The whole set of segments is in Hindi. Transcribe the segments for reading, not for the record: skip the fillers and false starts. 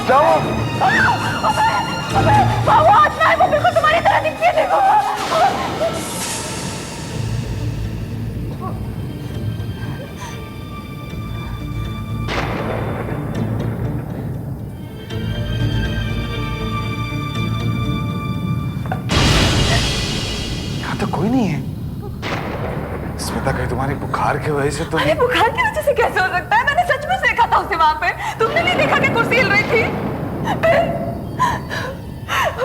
जाओ। वो आत्मा है, वो बिल्कुल तुम्हारी तरह दिखती है, देखो। यहाँ तो कोई नहीं है। स्मिता, कहीं तुम्हारी बुखार की वजह से तो नहीं? बुखार की वजह से कैसे हो सकता है? मैंने सचमुच देखा था उसे वहां पे। तुमने नहीं देखा कि कुर्सी हिल रही थी?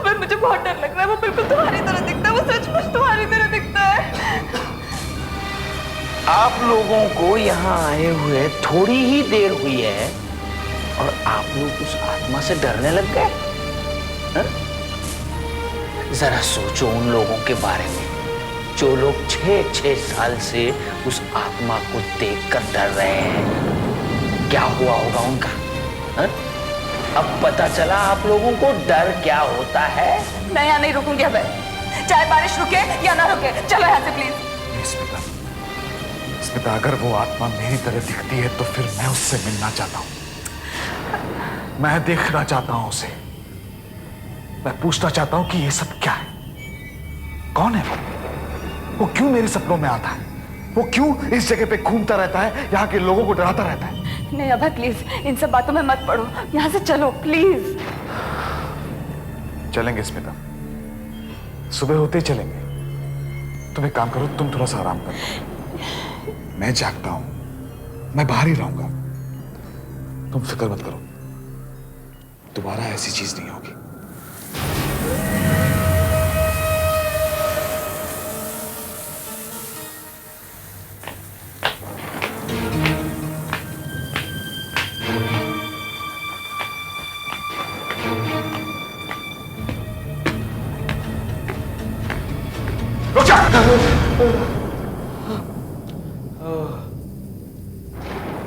फिर मुझे बहुत डर लग रहा है। वो बिल्कुल तुम्हारी तरह दिखता है, वो सचमुच तुम्हारी तरह दिखता है। आप लोगों को यहाँ आए हुए थोड़ी ही देर हुई है और आप लोग उस आत्मा से डरने लग गए? जरा सोचो उन लोगों के बारे में जो लोग 6-6 साल से उस आत्मा को देखकर डर रहे हैं। क्या हुआ होगा उनका? हा? अब पता चला आप लोगों को डर क्या होता है। मैं यहाँ नहीं रुकूंगी अब, चाहे बारिश रुके या ना रुके। चलो यहाँ से प्लीज। स्मिता, स्मिता, अगर वो आत्मा मेरी तरह दिखती है तो फिर मैं उससे मिलना चाहता हूँ। मैं देखना चाहता हूँ उसे। मैं पूछना चाहता हूँ कि ये सब क्या है? कौन है वो क्यों मेरे सपनों में आता है? वो क्यों इस जगह पे घूमता रहता है, यहाँ के लोगों को डराता रहता है? नहीं अभय, प्लीज इन सब बातों में मत पड़ो। यहाँ से चलो प्लीज। चलेंगे स्मिता, सुबह होते ही चलेंगे। तुम एक काम करो, तुम थोड़ा सा आराम करो। मैं जागता हूं, मैं बाहर ही रहूंगा। तुम फिक्र मत करो, दोबारा ऐसी चीज नहीं होगी।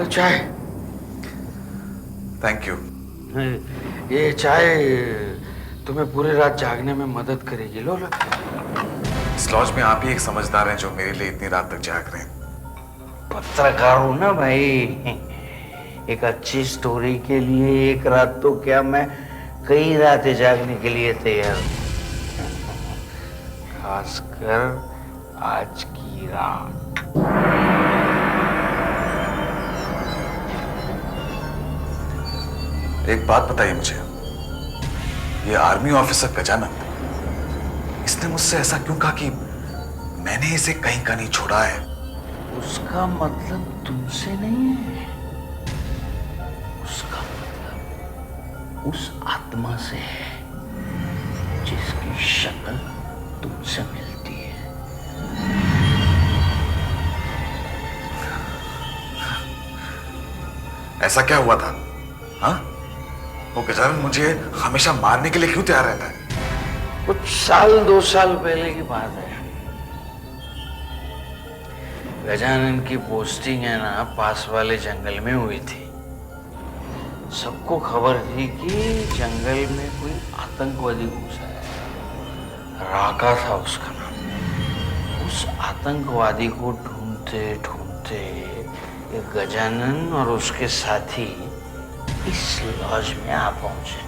चाय। Thank you. ये चाय तुम्हें पूरी रात जागने में मदद करेगी। लो लो। इस लॉज में आप ही एक समझदार हैं जो मेरे लिए इतनी रात तक जाग रहे हैं। पत्रकार हूं ना भाई, एक अच्छी स्टोरी के लिए एक रात तो क्या, मैं कई रातें जागने के लिए तैयार हूं। खासकर आज की रात। एक बात बताइए मुझे, ये आर्मी ऑफिसर गजानंद, इसने मुझसे ऐसा क्यों कहा कि मैंने इसे कहीं का नहीं छोड़ा है? उसका मतलब तुमसे नहीं है, उसका मतलब उस आत्मा से है जिसकी शक्ल तुमसे मिलती है। ऐसा क्या हुआ था? हाँ, वो गजानंद मुझे हमेशा मारने के लिए क्यों तैयार रहता है? कुछ साल 2 साल पहले की बात है। गजानन की पोस्टिंग है ना पास वाले जंगल में हुई थी। सबको खबर थी कि जंगल में कोई आतंकवादी घुसा है। राका था उसका नाम। उस आतंकवादी को ढूंढते ढूंढते ये गजानन और उसके साथी इस लॉज में आ पहुंचे।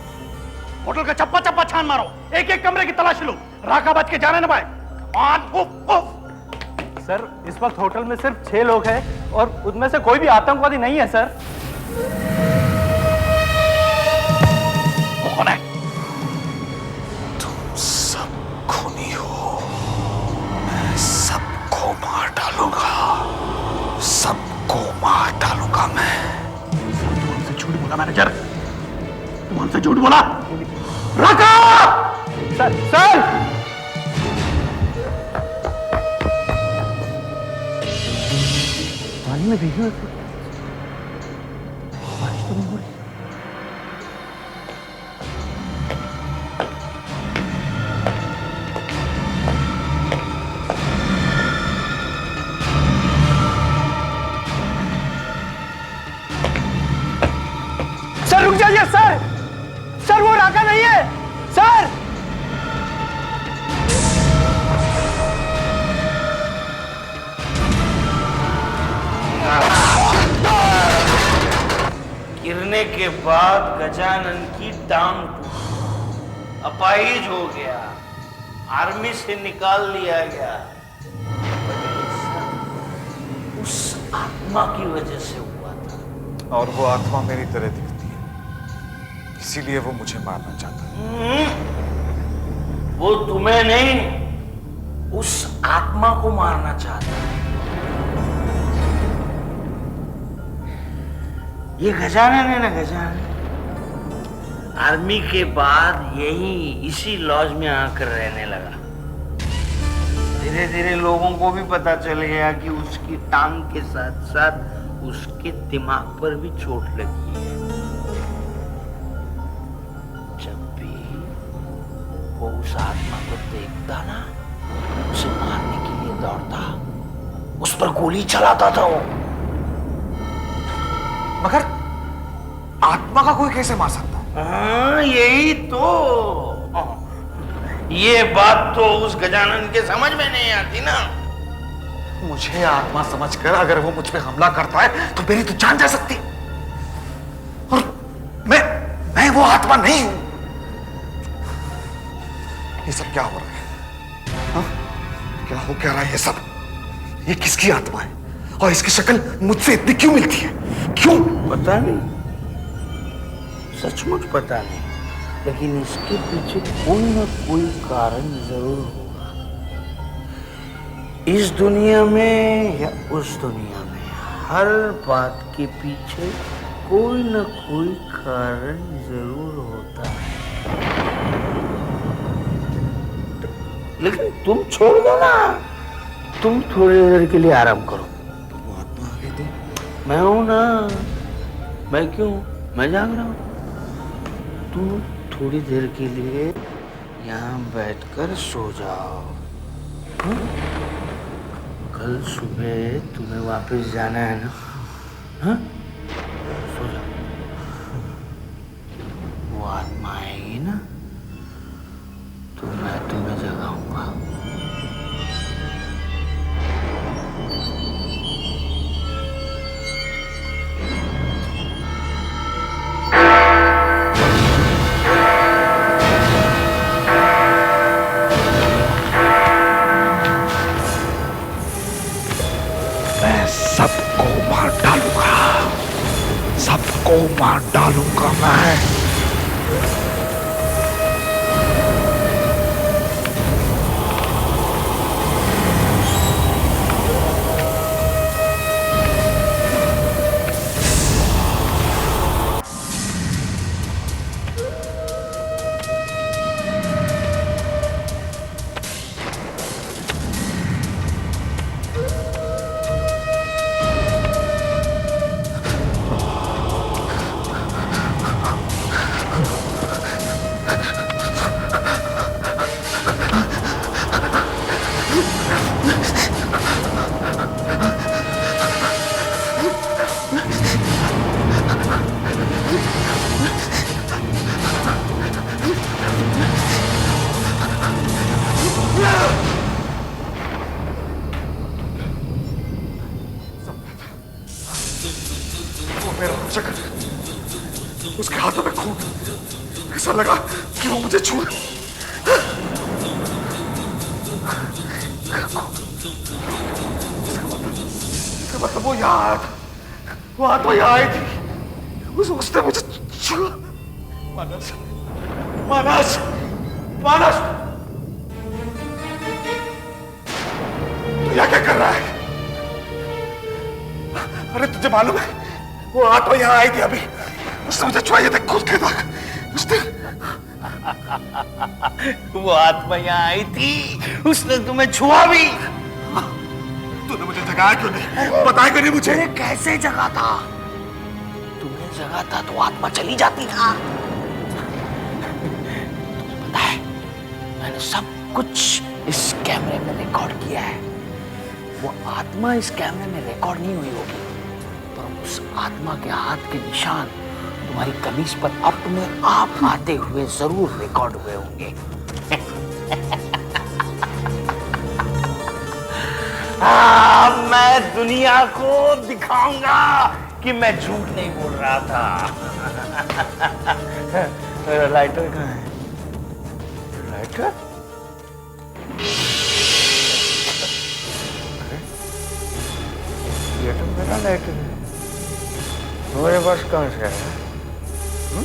होटल का चप्पा चप्पा छान मारो, एक एक कमरे की तलाशी लो, राका बच के जाने न पाए। सर इस वक्त होटल में सिर्फ 6 लोग हैं और उनमें से कोई भी आतंकवादी नहीं है सर। कौन है? तुम सब खूनी हो। मैं सबको मार डालूंगा, सबको मार डालूंगा मैं। तुमसे झूठ बोला मैनेजर, तुमसे झूठ बोला। राका! सर सर पानी में भीगे हुए बारिश तो नहीं हो रही। सर रुक जाइए सर, सर वो राका नहीं है सर। गिरने के बाद गजानन की टांग टूटी, अपाहिज हो गया, आर्मी से निकाल लिया गया। उस आत्मा की वजह से हुआ था। और वो आत्मा मेरी तरह दिखती है, इसीलिए वो मुझे मारना चाहता है। वो तुम्हें नहीं, उस आत्मा को मारना चाहता है। ये गजानन है ना, गजानन आर्मी के बाद यही इसी लॉज में आकर रहने लगा। धीरे धीरे लोगों को भी पता चल गया कि उसकी टांग के साथ साथ उसके दिमाग पर भी चोट लगी है। जब भी वो उस आत्मा को देखता ना, उसे मारने के लिए दौड़ता, उस पर गोली चलाता था वो। मगर आत्मा का कोई कैसे मार सकता है? हाँ, यही तो। ये बात तो उस गजानन के समझ में नहीं आती ना। मुझे आत्मा समझकर अगर वो मुझ पे हमला करता है तो मेरी तो जान जा सकती, और मैं वो आत्मा नहीं हूं। ये सब क्या हो रहा है? हाँ? क्या हो क्या रहा है ये सब? ये किसकी आत्मा है और इसकी शक्ल मुझसे इतनी क्यों मिलती है? क्यों? पता नहीं, सचमुच पता नहीं, लेकिन इसके पीछे कोई ना कोई कारण जरूर होगा। इस दुनिया में या उस दुनिया में, हर बात के पीछे कोई ना कोई कारण जरूर होता है। लेकिन तुम छोड़ दो ना, तुम थोड़ी देर के लिए आराम करो। वो आत्मा आ गई तो मैं हूं ना, मैं क्यों, मैं जाग रहा हूं। तुम थोड़ी देर के लिए यहाँ बैठकर सो जाओ। हाँ? कल सुबह तुम्हें वापस जाना है ना? हाँ? सो जाओ। वो आत्मा आएगी ना, तो मैं तुम्हें जगाऊंगा। सबको मार डालूंगा, सबको मार डालूंगा मैं। उसके हाथों में खून, ऐसा लगा कि वो मुझे छू मतलब वो यहाँ आया था, वो आत्मा यहाँ आई थी, उसने मुझे छुआ। मानस, मानस, मानस, तू यहाँ क्या कर रहा है? अरे तुझे मालूम है वो आत्मा यहाँ आई थी अभी, उसने मुझे छुआ, ये देख खुद के दाग उसने। वो आत्मा यहाँ आई थी, उसने तुम्हें छुआ भी। तूने मुझे जगाया क्यों नहीं? बताया क्यों नहीं मुझे? अरे कैसे जगाता? तुम्हें जगाता तो आत्मा चली जाती ना। तुम्हें पता है, मैंने सब कुछ इस कैमरे में रिकॉर्ड किया है। वो आत्मा इस कैमरे में रिकॉर्ड नहीं हुई होगी, पर उस आत्मा के हाथ के निशान तुम्हारी कमीज पर अपने आप आते हुए जरूर रिकॉर्ड हुए होंगे। मैं दुनिया को दिखाऊंगा कि मैं झूठ नहीं बोल रहा था। मेरा लाइटर कहाँ है? लाइटर? ये तो मेरा लाइटर है, मेरे पास कहाँ से आया? वो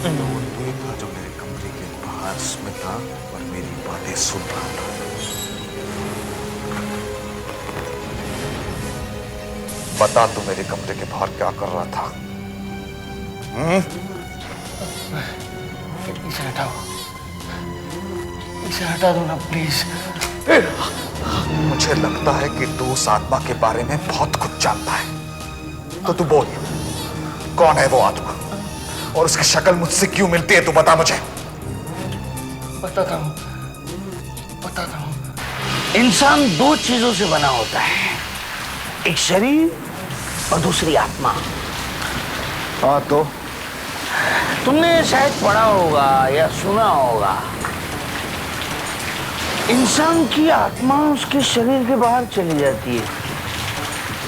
तू था जो मेरे कमरे के बाहर स्मिता और मेरी बातें सुन रहा था। बता तू मेरे कमरे के बाहर क्या कर रहा था? इसे हटाओ, इसे हटा दो ना प्लीज। मुझे लगता है कि तू उस आत्मा के बारे में बहुत कुछ जानता है, तो तू बोल, कौन है वो आत्मा और उसकी शक्ल मुझसे क्यों मिलती है? तू बता मुझे। बताता हूँ, बताता हूँ। इंसान दो चीजों से बना होता है, एक शरीर और दूसरी आत्मा। हाँ तो तुमने शायद पढ़ा होगा या सुना होगा, इंसान की आत्मा उसके शरीर के बाहर चली जाती है।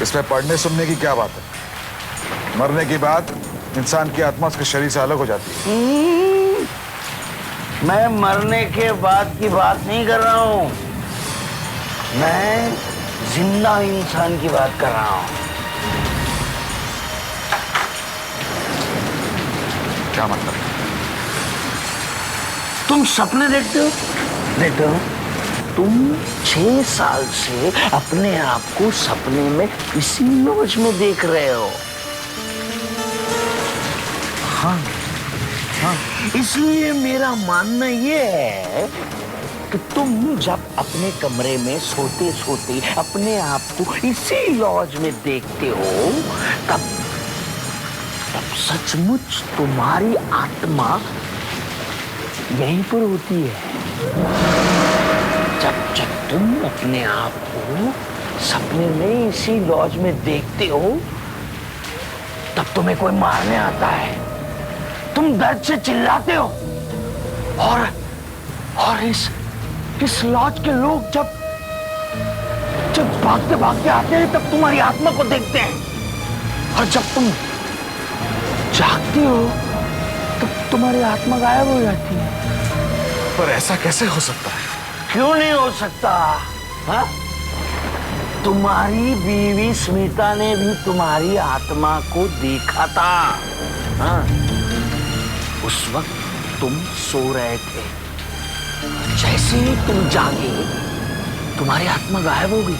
इसमें पढ़ने सुनने की क्या बात है? मरने के बाद इंसान की आत्मा उसके शरीर से अलग हो जाती है। मैं मरने के बाद की बात नहीं कर रहा हूं, मैं जिंदा इंसान की बात कर रहा हूं। क्या मतलब? तुम सपने देखते हो? देखते हो? तुम 6 साल से अपने आप को सपने में इसी लॉज में देख रहे हो। हाँ, हाँ। इसलिए मेरा मानना ये है कि तुम जब अपने कमरे में सोते सोते अपने आप को इसी लॉज में देखते हो, तब सचमुच तुम्हारी आत्मा यहीं पर होती है। जब तुम अपने आप को सपने में इसी लॉज में देखते हो, तब तुम्हें कोई मारने आता है, तुम दर्द से चिल्लाते हो, और इस लॉज के लोग जब भागते भागते आते हैं, तब तुम्हारी आत्मा को देखते हैं, और जब तुम जागते हो तब तुम्हारी आत्मा गायब हो जाती है। पर ऐसा कैसे हो सकता है? क्यों नहीं हो सकता? हा? तुम्हारी बीवी स्मिता ने भी तुम्हारी आत्मा को देखा था। हा? उस वक्त तुम सो रहे थे, जैसे ही तुम जागे तुम्हारी आत्मा गायब हो गई,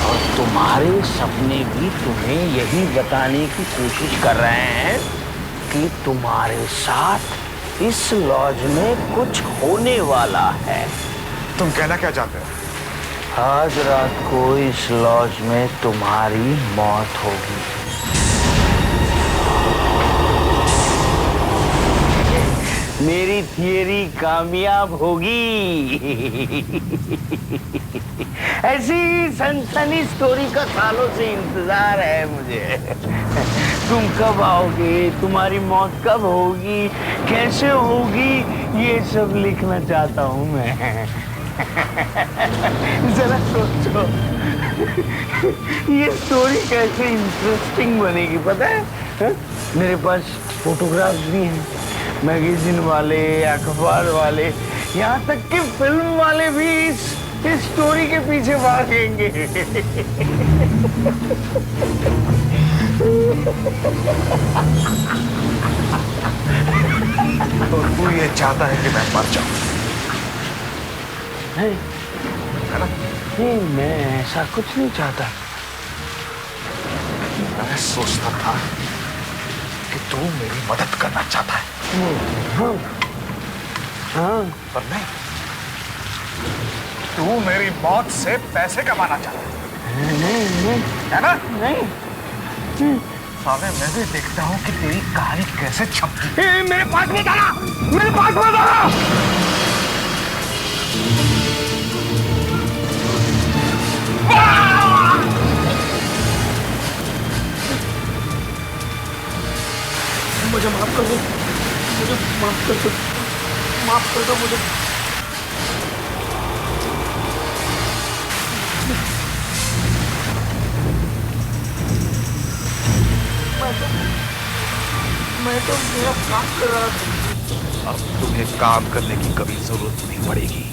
और तुम्हारे सपने भी तुम्हें यही बताने की कोशिश कर रहे हैं कि तुम्हारे साथ इस लॉज में कुछ होने वाला है। तुम कहना क्या चाहते हो? आज रात को इस लॉज में तुम्हारी मौत होगी। मेरी थियरी कामयाब होगी। ऐसी सनसनी स्टोरी का सालों से इंतजार है मुझे। तुम कब आओगे, तुम्हारी मौत कब होगी, कैसे होगी, ये सब लिखना चाहता हूं मैं। जरा सोचो, ये स्टोरी कैसे इंटरेस्टिंग बनेगी पता है? हा? मेरे पास फोटोग्राफ्स भी हैं, मैगजीन वाले, अखबार वाले, यहाँ तक कि फिल्म वाले भी इस स्टोरी के पीछे भागेंगे। तो तू ये चाहता है कि मैं मर जाऊं, है ना? नहीं, मैं ऐसा कुछ नहीं चाहता। मैं सोचता था कि तू मेरी मदद करना चाहता है। हाँ, हाँ। पर नहीं, तू मेरी मौत से पैसे कमाना चाहता है, नहीं, है ना? नहीं। साले मैं भी देखता हूँ कि तेरी कहानी कैसे छपती। मेरे पास मत आना, मेरे पास मत आना। मुझे माफ कर दो, मुझे माफ कर दो, माफ कर दो मुझे। मैं तो मेरा काम कर रहा था। अब तुम्हें काम करने की कभी जरूरत नहीं पड़ेगी।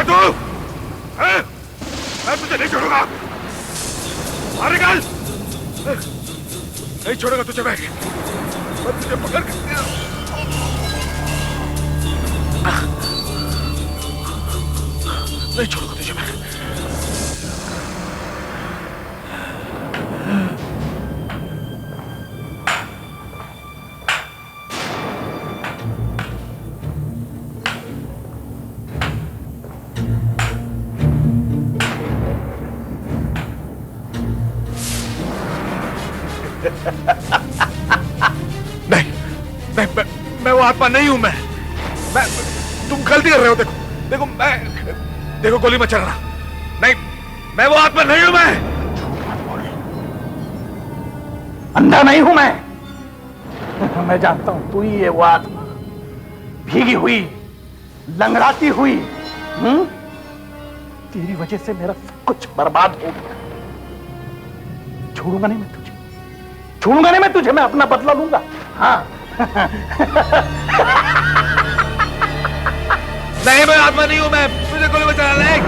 तू हैं? मैं तुझे नहीं छोड़ूंगा। अरे गल नहीं छोड़ूंगा तुझे। मैं तुझे पकड़ के नहीं छोड़ूंगा तुझे मैं। नहीं नहीं मैं वो आत्मा नहीं हूं। मैं तुम गलती कर रहे हो। देखो देखो गोली मत चलाना। नहीं मैं वो आत्मा नहीं हूं। अंधा नहीं हूं मैं जानता हूं तू ही है वो आत्मा, भीगी हुई, लंगड़ाती हुई। तेरी वजह से मेरा सब कुछ बर्बाद हो गया। छोड़ूंगा नहीं मैं तुझे, छोड़ूंगा नहीं मैं तुझे। मैं अपना बदला लूंगा। हाँ नहीं मैं आत्मा नहीं हूं। मैं तुझे गोली मत चलाना। नहीं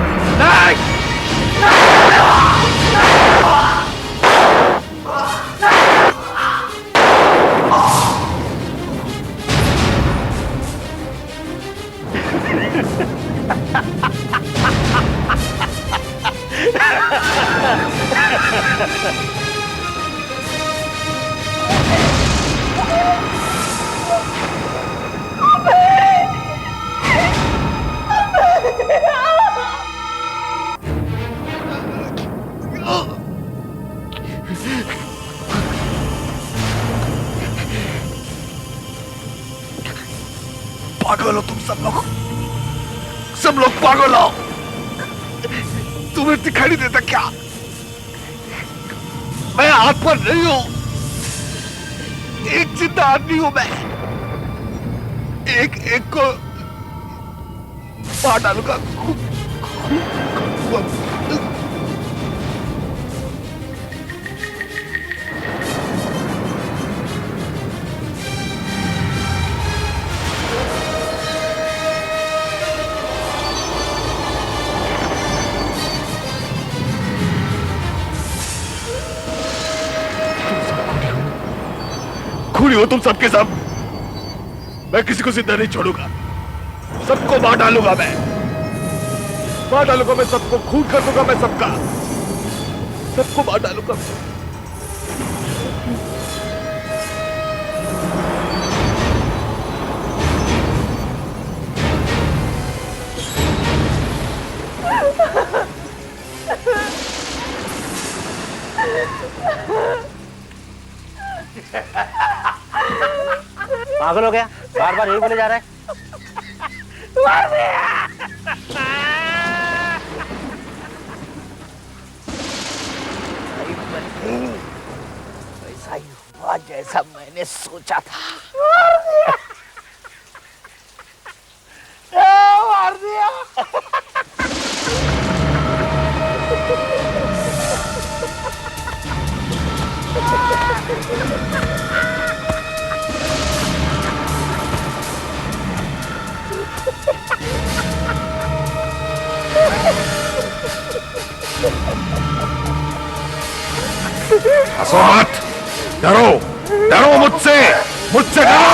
पागल हो तुम सब लोग पागल हो। तुम्हें दिखाई नहीं देता क्या? मैं आत्मा नहीं हूं, एक जिंदा आदमी हूं। मैं एक को मार डालूंगा। खूनी हो तुम सबके सब। मैं किसी को जिंदा नहीं छोड़ूंगा। सबको मार डालूंगा। मैं सबको खून कर दूंगा। मैं सबको मार डालूंगा। पागल हो गया, बार बार यही बोले जा रहा है। ऐसा ही हुआ जैसा मैंने सोचा था। मार दिया। हंसो मत, डरो मुझसे डरो।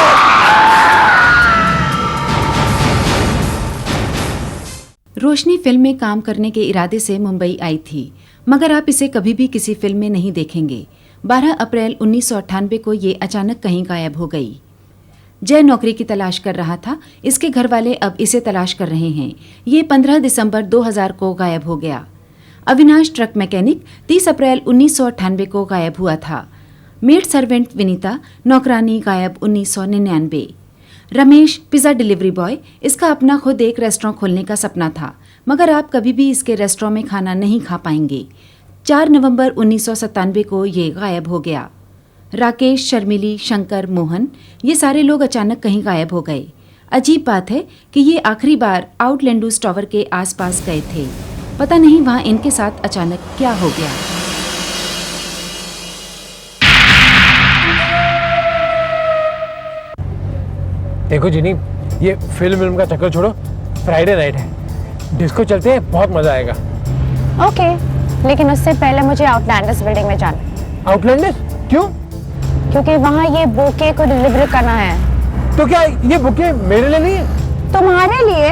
रोशनी फिल्म में काम करने के इरादे से मुंबई आई थी, मगर आप इसे कभी भी किसी फिल्म में नहीं देखेंगे। 12 अप्रैल 1998 को ये अचानक कहीं गायब हो गई। जय नौकरी की तलाश कर रहा था। इसके घर वाले अब इसे तलाश कर रहे हैं। ये 15 दिसंबर 2000 को गायब हो गया। अविनाश ट्रक मैकेनिक 30 अप्रैल 1998 को गायब हुआ था। मेड सर्वेंट विनीता नौकरानी गायब 1999। रमेश पिज़्ज़ा डिलीवरी बॉय, इसका अपना खुद एक रेस्टोरेंट खोलने का सपना था, मगर आप कभी भी इसके रेस्टोरेंट में खाना नहीं खा पाएंगे। 4 नवंबर 1997 को ये गायब हो गया। राकेश, शर्मिली, शंकर, मोहन, ये सारे लोग अचानक कहीं गायब हो गए। अजीब बात है कि ये आखिरी बार आउटलैंडूस टावर के आसपास गए थे। पता नहीं वहाँ इनके साथ अचानक क्या हो गया। देखो जिनी, ये फिल्म का चक्कर छोड़ो, फ्राइडे नाइट है, डिस्को चलते हैं, बहुत मजा आएगा। ओके, लेकिन उससे पहले मुझे आउटलैंडस बिल्डिंग में जाना है। आउटलैंडस? क्यों? क्योंकि वहाँ ये बुके को डिलीवर करना है। तो क्या ये बुके मेरे लिए नहीं है? तुम्हारे लिए?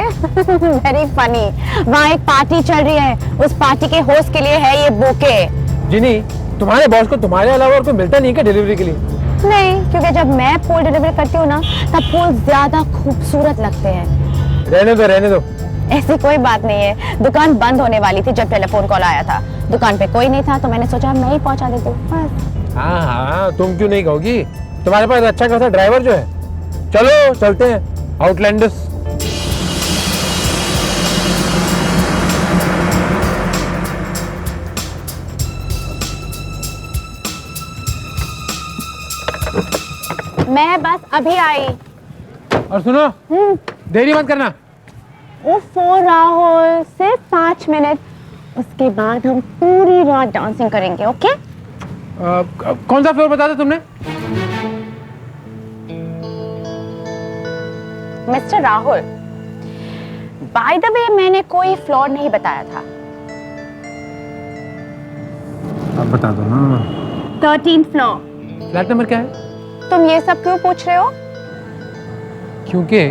Very funny. वहाँ एक पार्टी चल रही है, उस पार्टी के होस्ट के लिए है ये बुके। जिनी, तुम्हारे बॉस को तुम्हारे अलावा और कोई मिलता नहीं क्या डिलीवरी के लिए? नहीं, क्योंकि जब मैं फूल डिलीवरी करती हूँ ना, तब फूल ज्यादा खूबसूरत लगते हैं। रहने दो। ऐसी कोई बात नहीं है, दुकान बंद होने वाली थी जब टेलीफोन कॉल आया था। दुकान पे कोई नहीं था तो मैंने सोचा मैं ही पहुंचा देती हूँ बस। हाँ, तुम क्यों नहीं कहोगी? तुम्हारे पास अच्छा खासा ड्राइवर जो है। चलो चलते हैं आउटलैंडस। मैं बस अभी आई। और सुनो, देरी मत करना। राहुल, सिर्फ 5 मिनट, उसके बाद हम पूरी रात डांसिंग करेंगे। ओके? कौन सा फ्लोर बताया था तुमने? Mister Rahul, by the way मैंने कोई फ्लोर नहीं बताया था। अब बता दो ना। 13th floor. फ्लैट नंबर क्या है? तुम ये सब क्यों पूछ रहे हो? क्योंकि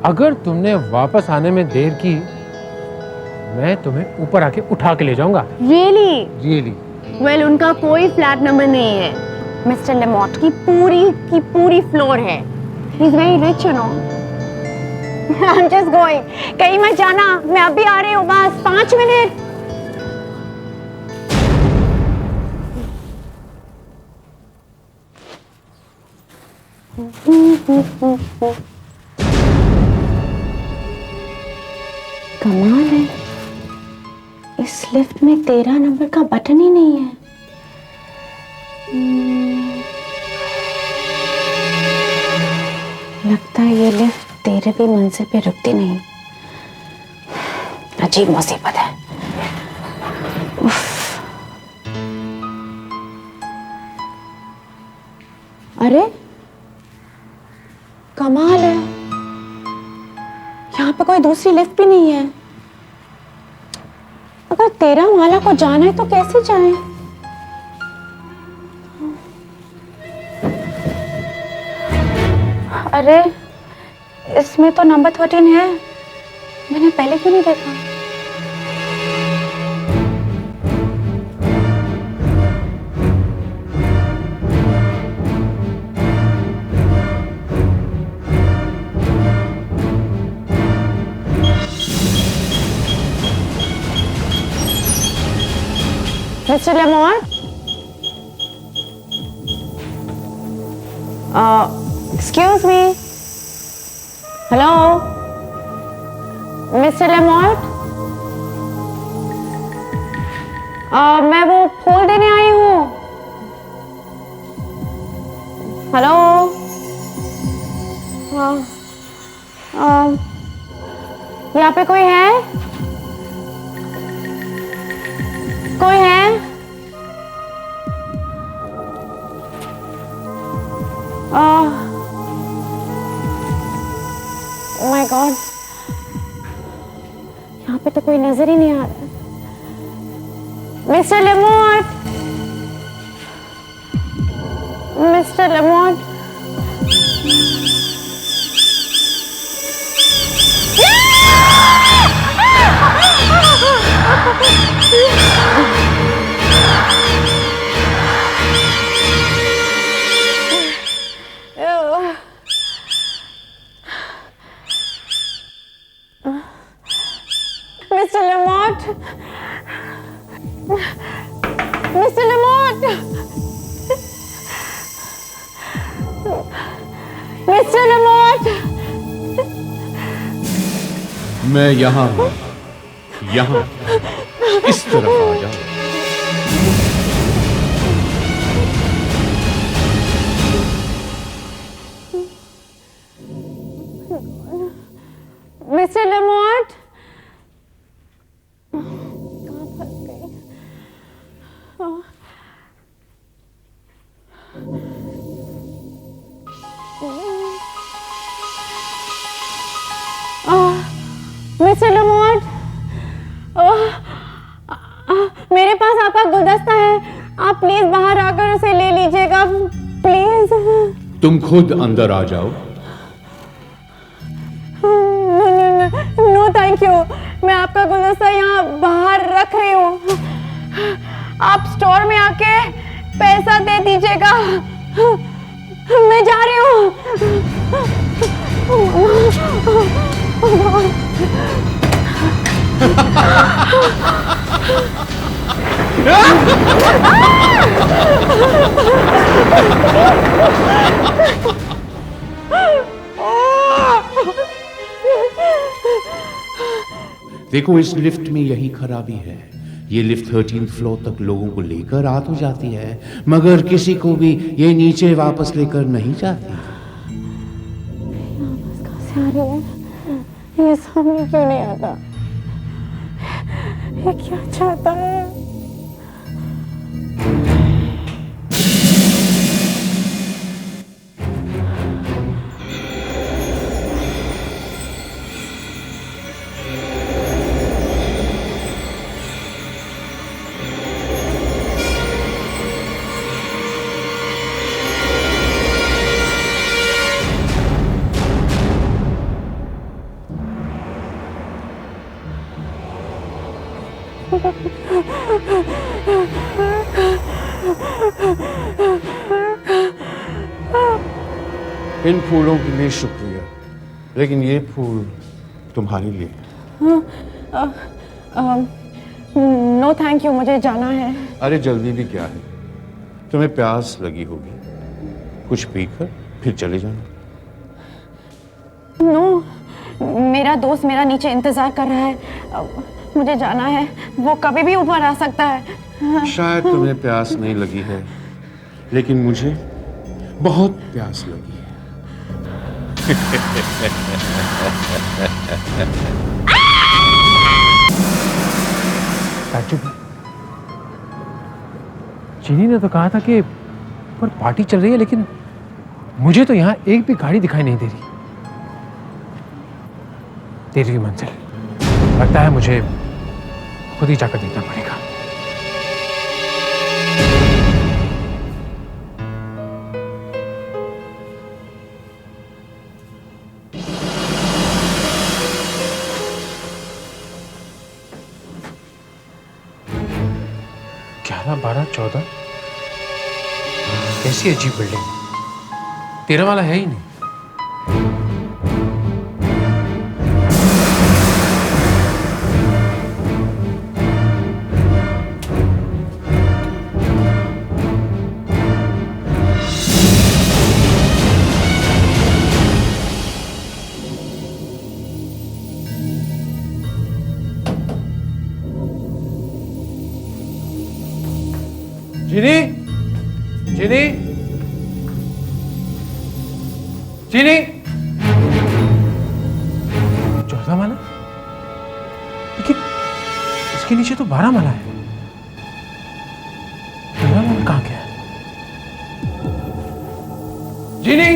अगर तुमने वापस आने में देर की, मैं तुम्हें ऊपर आके उठा के ले जाऊंगा। रियली? वेल, उनका कोई फ्लैट नंबर नहीं है। मिस्टर लेमॉट की पूरी फ्लोर है। He is very rich, you know. I am just going. कहीं मत जाना, मैं अभी आ रही हूँ, बस 5 मिनट। कमाल है, इस लिफ्ट में 13 नंबर का बटन ही नहीं है। लगता है ये लिफ्ट 13वीं मंजिल पे रुकती नहीं। अजीब मुसीबत है। अरे कमाल है, यहाँ पे कोई दूसरी लिफ्ट भी नहीं है। अगर 13 माला को जाना है तो कैसे जाएं? अरे इसमें तो नंबर 13 है, मैंने पहले क्यों नहीं देखा? Mr. Lamont? Excuse me? Hello? Mr. Lamont? मैं वो फूल देने आई हूँ। हेलो? यहाँ पे कोई है? कोई है? Oh my God, यहाँ पे तो कोई नजर ही नहीं आ रहा। मिस्टर लेमॉट, मिस्टर लेमॉट, मिस्टर लेमोट, मिस्टर लेमोट, मैं यहाँ हूँ, यहाँ इस तरफ आ जाओ। मिस्टर लेमोट, मिस्टर लेमोट, मेरे पास आपका गुलदस्ता है, आप प्लीज बाहर आकर उसे ले लीजिएगा, प्लीज। तुम खुद अंदर आ जाओ। नो थैंक यू, मैं आपका गुलदस्ता यहाँ बाहर रख रही हूँ, आप स्टोर में आके पैसा दे दीजिएगा, मैं जा रही हूँ। देखो, इस लिफ्ट में यही खराबी है, ये लिफ्ट 13th फ्लोर तक लोगों को लेकर आ तो जाती है, मगर किसी को भी ये नीचे वापस लेकर नहीं जाती। ये सामने क्यों नहीं आता? ये क्या चाहता है? इन फूलों के लिए शुक्रिया, लेकिन ये फूल तुम्हारे लिए। नो थैंक यू, मुझे जाना है। अरे जल्दी भी क्या है, तुम्हें प्यास लगी होगी, कुछ पीकर फिर चले जाना। नो, मेरा दोस्त मेरा नीचे इंतजार कर रहा है, मुझे जाना है, वो कभी भी ऊपर आ सकता है। शायद तुम्हें प्यास नहीं लगी है, लेकिन मुझे बहुत प्यास लगी है। ताज्जुब, चीनी ने तो कहा था कि पर पार्टी चल रही है, लेकिन मुझे तो यहाँ एक भी गाड़ी दिखाई नहीं दे रही। 13वीं मंजिल, लगता है मुझे खुद ही जाकर देखना पड़ेगा। ग्यारह 12 14, कैसी अजीब बिल्डिंग, 13 वाला है ही नहीं। चीनी, चीनी, चीनी, 14 माला, लेकिन इसके नीचे तो 12 माला है। 13 माला कहाँ गया? चीनी,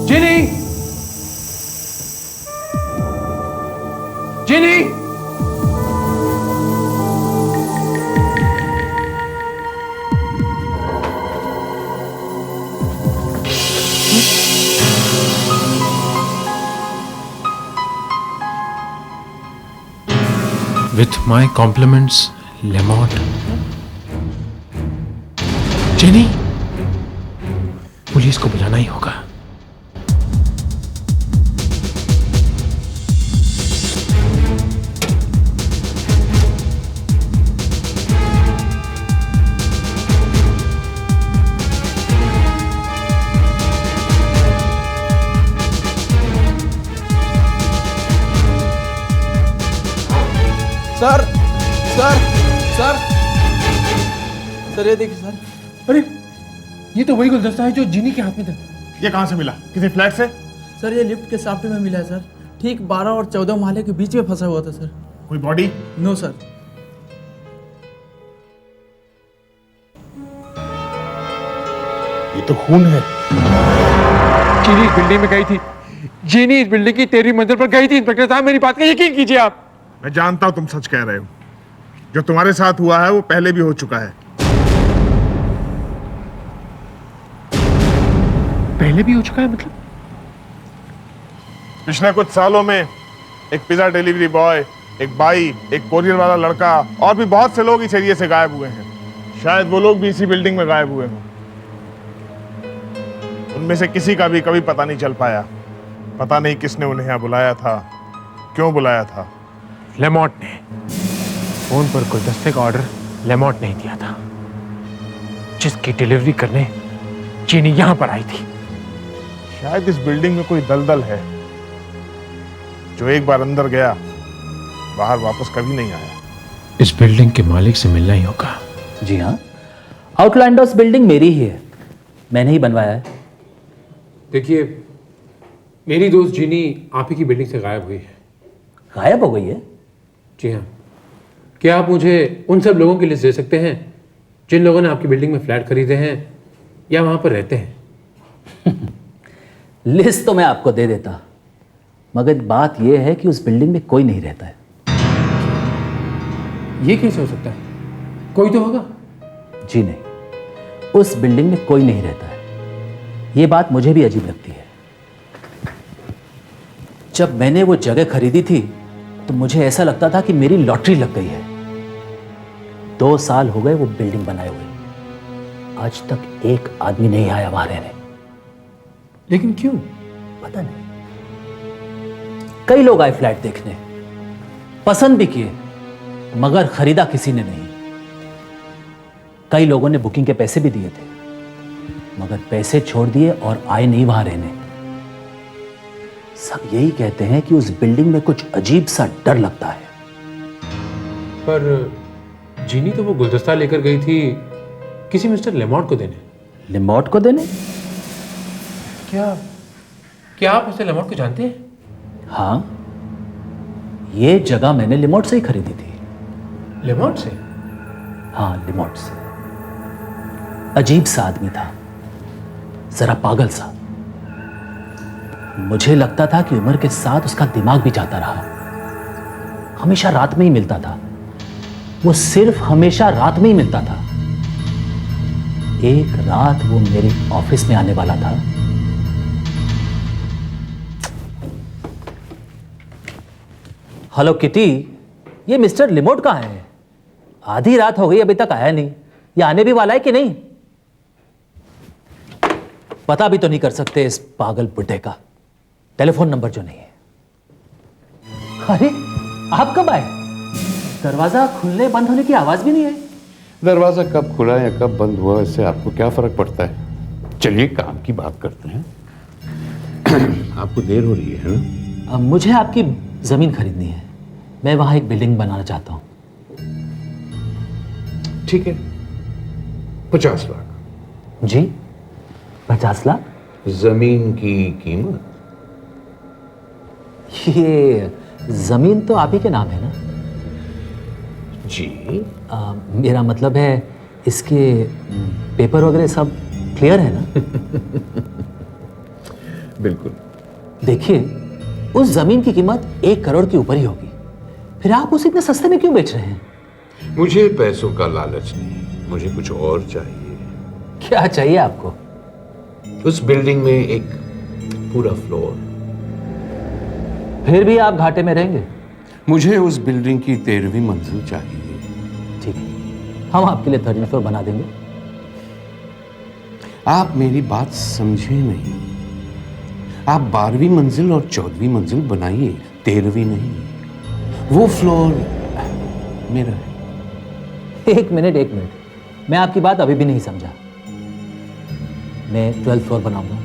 चीनी, चीनी, With my compliments, Lamont. Jenny, police को बुलाना ही होगा। सर सर सर सर ये देखिए सर। अरे ये तो वही गुलदस्ता है जो जीनी के हाथ में था। ये कहां से मिला? किसी फ्लैट से? सर ये लिफ्ट के सामने में मिला है सर, ठीक 12 और 14 माले के बीच में फंसा हुआ था सर। कोई बॉडी? No sir. ये तो खून है। जीनी इस बिल्डिंग में गई थी, जीनी इस बिल्डिंग की 13वीं मंजिल पर गई थी। इंस्पेक्टर साहब मेरी बात का यकीन कीजिए आप। मैं जानता हूं तुम सच कह रहे हो। जो तुम्हारे साथ हुआ है वो पहले भी हो चुका है। पहले भी हो चुका है मतलब? पिछले कुछ सालों में एक पिज्जा डिलीवरी बॉय, एक बाई, एक कोरियर वाला लड़का और भी बहुत से लोग इस एरिया से गायब हुए हैं। शायद वो लोग भी इसी बिल्डिंग में गायब हुए हों। उनमें से किसी का भी कभी पता नहीं चल पाया। पता नहीं किसने उन्हें यहाँ बुलाया था, क्यों बुलाया था। लेमॉट ने फोन पर गुलदस्ते का ऑर्डर लेमॉट ने ही दिया था, जिसकी डिलीवरी करने चीनी यहां पर आई थी। शायद इस बिल्डिंग में कोई दलदल है जो एक बार अंदर गया बाहर वापस कभी नहीं आया। इस बिल्डिंग के मालिक से मिलना ही होगा। जी हाँ, आउटलैंडर्स बिल्डिंग मेरी ही है, मैंने ही बनवाया है। देखिए, मेरी दोस्त जीनी आप ही की बिल्डिंग से गायब हुई है। गायब हो गई है? जी हाँ। क्या आप मुझे उन सब लोगों की लिस्ट दे सकते हैं जिन लोगों ने आपकी बिल्डिंग में फ्लैट खरीदे हैं या वहां पर रहते हैं? लिस्ट तो मैं आपको दे देता, मगर बात यह है कि उस बिल्डिंग में कोई नहीं रहता है। ये कैसे हो सकता है? कोई तो होगा। जी नहीं, उस बिल्डिंग में कोई नहीं रहता है। ये बात मुझे भी अजीब लगती है। जब मैंने वो जगह खरीदी थी तो मुझे ऐसा लगता था कि मेरी लॉटरी लग गई है। 2 साल हो गए वो बिल्डिंग बनाए हुए, आज तक एक आदमी नहीं आया वहां रहने। लेकिन क्यों? पता नहीं। कई लोग आए फ्लैट देखने, पसंद भी किए, मगर खरीदा किसी ने नहीं। कई लोगों ने बुकिंग के पैसे भी दिए थे, मगर पैसे छोड़ दिए और आए नहीं वहां रहने। सब यही कहते हैं कि उस बिल्डिंग में कुछ अजीब सा डर लगता है। पर जीनी तो वो गुलदस्ता लेकर गई थी किसी मिस्टर लेमॉट को देने। लेमॉट को देने? क्या आप मिस्टर लेमॉट को जानते हैं? हाँ, ये जगह मैंने लेमॉट से ही खरीदी थी। लेमॉट से? हाँ, लेमॉट से। अजीब सा आदमी था, जरा पागल सा। मुझे लगता था कि उम्र के साथ उसका दिमाग भी जाता रहा। हमेशा रात में ही मिलता था, वो सिर्फ हमेशा रात में ही मिलता था। एक रात वो मेरे ऑफिस में आने वाला था। हेलो किटी, ये मिस्टर लिमोट कहाँ है? आधी रात हो गई, अभी तक आया नहीं। ये आने भी वाला है कि नहीं? पता भी तो नहीं कर सकते इस पागल बुड्ढे का, टेलीफोन नंबर जो नहीं है। अरे आप कब आए? दरवाजा खुलने बंद होने की आवाज भी नहीं है। दरवाजा कब खुला या कब बंद हुआ इससे आपको क्या फर्क पड़ता है? चलिए काम की बात करते हैं। आपको देर हो रही है ना? मुझे आपकी जमीन खरीदनी है, मैं वहां एक बिल्डिंग बनाना चाहता हूं। ठीक है, 50 लाख। जी, 50 लाख? जमीन की कीमत? ये जमीन तो आप ही के नाम है ना? जी। मेरा मतलब है इसके पेपर वगैरह सब क्लियर है ना? बिल्कुल। देखिए, उस जमीन की कीमत 1 करोड़ के ऊपर ही होगी, फिर आप उसे इतने सस्ते में क्यों बेच रहे हैं? मुझे पैसों का लालच नहीं, मुझे कुछ और चाहिए। क्या चाहिए आपको? उस बिल्डिंग में एक पूरा फ्लोर। फिर भी आप घाटे में रहेंगे। मुझे उस बिल्डिंग की 13वीं मंजिल चाहिए। ठीक है, हम आपके लिए 13th फ्लोर बना देंगे। आप मेरी बात समझे नहीं। आप 12वीं मंजिल और 14वीं मंजिल बनाइए, 13वीं नहीं। वो फ्लोर मेरा है। एक मिनट, मैं आपकी बात अभी भी नहीं समझा। मैं 12th फ्लोर बनाऊंगा,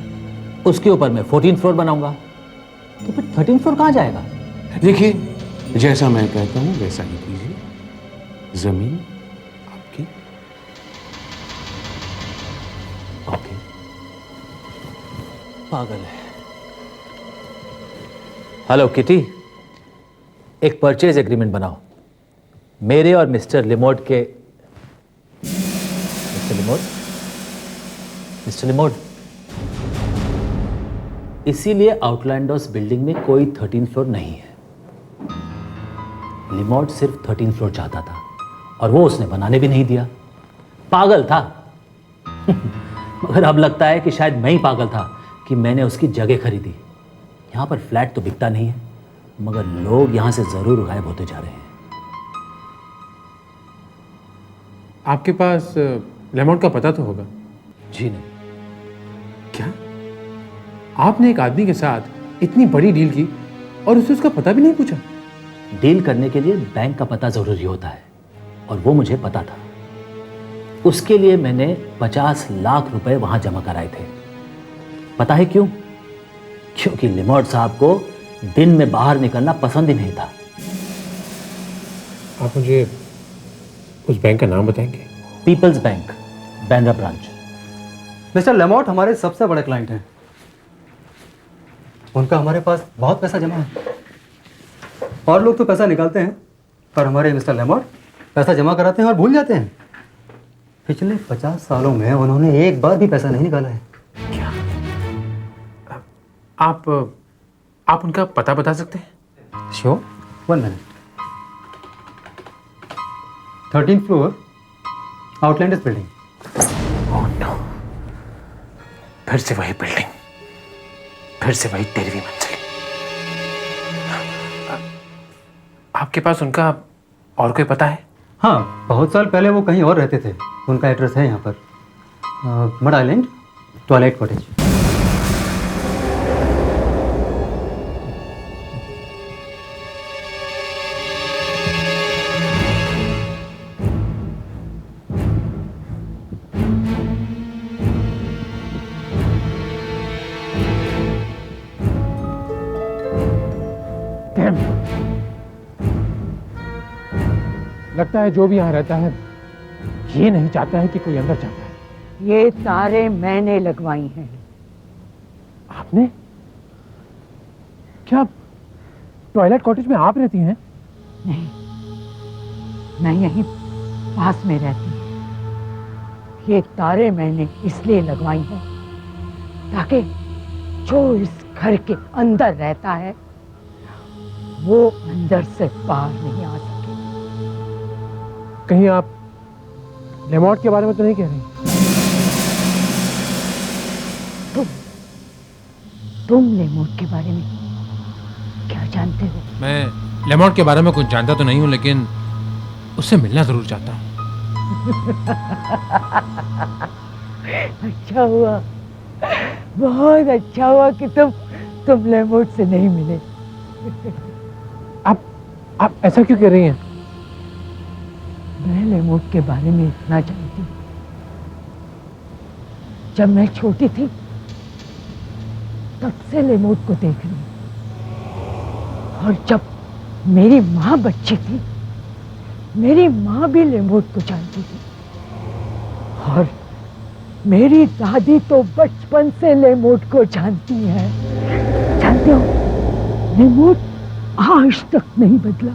उसके ऊपर मैं 14th फ्लोर बनाऊंगा, तो फिर 13th फ्लोर कहां जाएगा? देखिए, जैसा मैं कहता हूं वैसा ही कीजिए। जमीन आपकी? ओके, पागल है। हेलो किटी, एक परचेज एग्रीमेंट बनाओ मेरे और मिस्टर लिमोड के। मिस्टर लिमोड, इसीलिए आउटलैंडर्स बिल्डिंग में कोई 13 फ्लोर नहीं है। लिमोड सिर्फ 13 फ्लोर चाहता था और वो उसने बनाने भी नहीं दिया। पागल था। मगर अब लगता है कि शायद मैं ही पागल था कि मैंने उसकी जगह खरीदी। यहां पर फ्लैट तो बिकता नहीं है, मगर लोग यहां से जरूर गायब होते जा रहे हैं। आपके पास लेमोट का पता तो होगा? जी नहीं। क्या आपने एक आदमी के साथ इतनी बड़ी डील की और उससे उसका पता भी नहीं पूछा? डील करने के लिए बैंक का पता जरूरी होता है और वो मुझे पता था। उसके लिए मैंने 50 लाख रुपए वहां जमा कराए थे। पता है क्यों? क्योंकि लिमोट साहब को दिन में बाहर निकलना पसंद ही नहीं था। आप मुझे उस बैंक का नाम बताएंगे? People's Bank, Bandra branch. Mister Lemot हमारे सबसे बड़े क्लाइंट हैं। उनका हमारे पास बहुत पैसा जमा है। और लोग तो पैसा निकालते हैं, पर हमारे मिस्टर लेमोट पैसा जमा कराते हैं और भूल जाते हैं। पिछले 50 सालों में उन्होंने एक बार भी पैसा नहीं निकाला है। क्या आप उनका पता बता सकते हैं? Sure, 1 minute. 13th floor, Outlanders building. Oh no, फिर से वही बिल्डिंग, फिर से वही 13वीं मंजिल। आपके पास उनका और कोई पता है? हाँ, बहुत साल पहले वो कहीं और रहते थे। उनका एड्रेस है यहाँ पर, मड आइलैंड, टॉयलेट कॉटेज। लगता है जो भी यहाँ रहता है ये नहीं चाहता है कि कोई अंदर जाता है। ये तारे मैंने लगवाई हैं। आपने? क्या टॉयलेट कॉटेज में आप रहती हैं? नहीं, मैं यहीं पास में रहती हूँ। ये तारे मैंने इसलिए लगवाई हैं ताकि जो इस घर के अंदर रहता है वो अंदर से बाहर नहीं आ सके। कहीं आप लेमोट के बारे में तो नहीं कह रही? तुम लेमोट के बारे में क्या जानते हो? मैं लेमोट के बारे में कुछ जानता तो नहीं हूं, लेकिन उससे मिलना जरूर चाहता हूं। अच्छा हुआ, बहुत अच्छा हुआ कि तुम लेमोट से नहीं मिले। आप ऐसा क्यों कह रही हैं? मैं लेमोट के बारे में इतना जानती हूँ। जब मैं छोटी थी तब से लेमोट को देख रही हूँ, और जब मेरी माँ बच्ची थी मेरी माँ भी लेमोट को जानती थी, और मेरी दादी तो बचपन से लेमोट को जानती है। जानते हो, लेमोट आज तक नहीं बदला।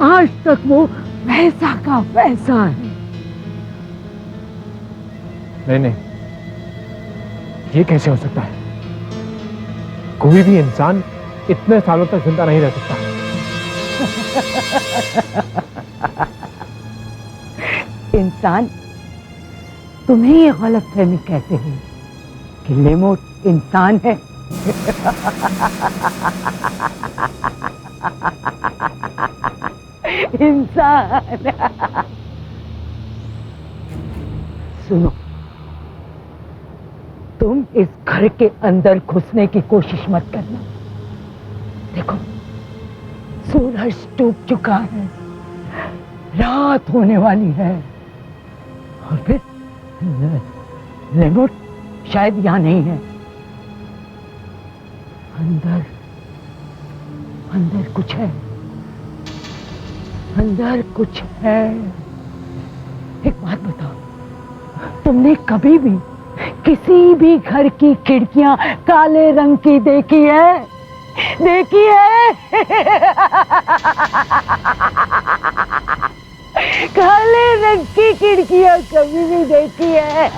आज तक वो वैसा का वैसा है। नहीं, ये कैसे हो सकता है? कोई भी इंसान इतने सालों तक जिंदा नहीं रह सकता। इंसान? तुम्हें ये गलतफहमी कहते हो कि लेमोट इंसान है? इंसान। सुनो, तुम इस घर के अंदर घुसने की कोशिश मत करना। देखो, सूरज डूब चुका है, रात होने वाली है, और फिर लेमोट शायद यहां नहीं है। अंदर कुछ है। अंदर कुछ है। एक बात बताओ, तुमने कभी भी किसी भी घर की खिड़कियां काले रंग की देखी है? देखी है? काले रंग की खिड़कियां कभी भी देखी है?